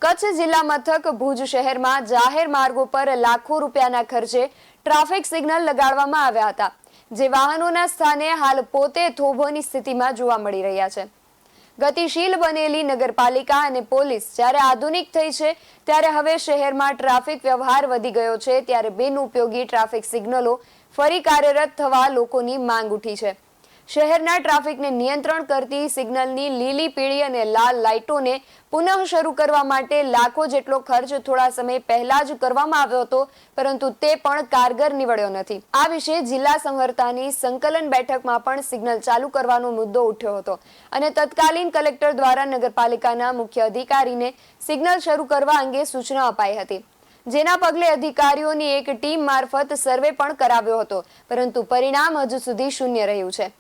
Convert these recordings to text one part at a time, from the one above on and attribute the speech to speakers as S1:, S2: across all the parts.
S1: કચ્છ જિલ્લા મથક ભુજ શહેરમાં જાહેર માર્ગો પર લાખો રૂપિયાના ખર્ચે ટ્રાફિક સિગ્નલ લગાડવામાં આવ્યા હતા, જે વાહનોના સ્થાને હાલ પોતે થોભોની સ્થિતિમાં જોવા મળી રહ્યા છે. ગતિશીલ બનેલી નગરપાલિકા અને પોલીસ જ્યારે આધુનિક થઈ છે, ત્યારે હવે શહેરમાં ટ્રાફિક વ્યવહાર વધી ગયો છે, ત્યારે બિનઉપયોગી ટ્રાફિક સિગ્નલો ફરી કાર્યરત થવા લોકોની માંગ ઉઠી છે. શહેરના ટ્રાફિકને નિયંત્રણ કરતી સિગ્નલની લીલી, પીળી અને લાલ લાઇટોને પુનઃ શરૂ કરવા માટે લાખો જેટલો ખર્ચ થોડા સમય પહેલા જ કરવામાં આવ્યો હતો, પરંતુ તે પણ કારગર નીવડ્યો નથી. આ વિશે જિલ્લા સંવર્તાની સંકલન બેઠકમાં પણ સિગ્નલ ચાલુ કરવાનો મુદ્દો ઉઠ્યો હતો અને તત્કાલીન કલેક્ટર દ્વારા નગરપાલિકાના મુખ્ય અધિકારીને સિગ્નલ શરૂ કરવા અંગે સૂચના અપાઈ હતી, જેના પગલે અધિકારીઓની એક ટીમ મારફત સર્વે પણ કરાવ્યો હતો, પરંતુ પરિણામ હજુ સુધી શૂન્ય રહ્યું છે.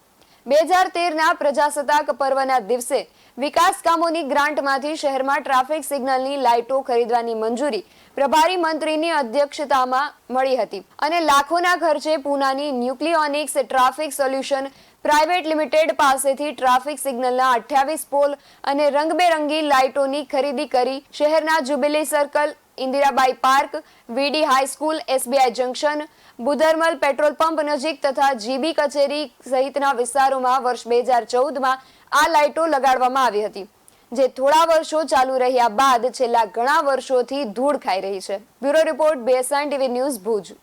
S1: 2013ના પ્રજાસત્તાક પર્વના દિવસે વિકાસ કામોની ગ્રાન્ટમાંથી શહેરમાં ટ્રાફિક સિગ્નલની લાઇટો ખરીદવાની મંજૂરી પ્રભારી મંત્રીની અધ્યક્ષતામાં મળી હતી અને લાખોના ખર્ચે પૂનાની Nucleonics traffic solution private limited પાસેથી ટ્રાફિક સિગ્નલના 28 પોલ અને રંગબેરંગી લાઇટોની ખરીદી કરી શહેરના Jubilee Circle, Indirabai Park, VD High School, SBI junction, Budharmal petrol pump નજીક તથા જીબી કચેરી સહિતના વિસ્તારોમાં વર્ષ 2014માં આ લાઇટો લગાડવામાં આવી હતી, જે થોડા વર્ષો ચાલુ રહ્યા બાદ છેલ્લા ઘણા વર્ષોથી ધૂળ ખાઈ રહી છે. Bureau report, BSN TV news, Bhuj.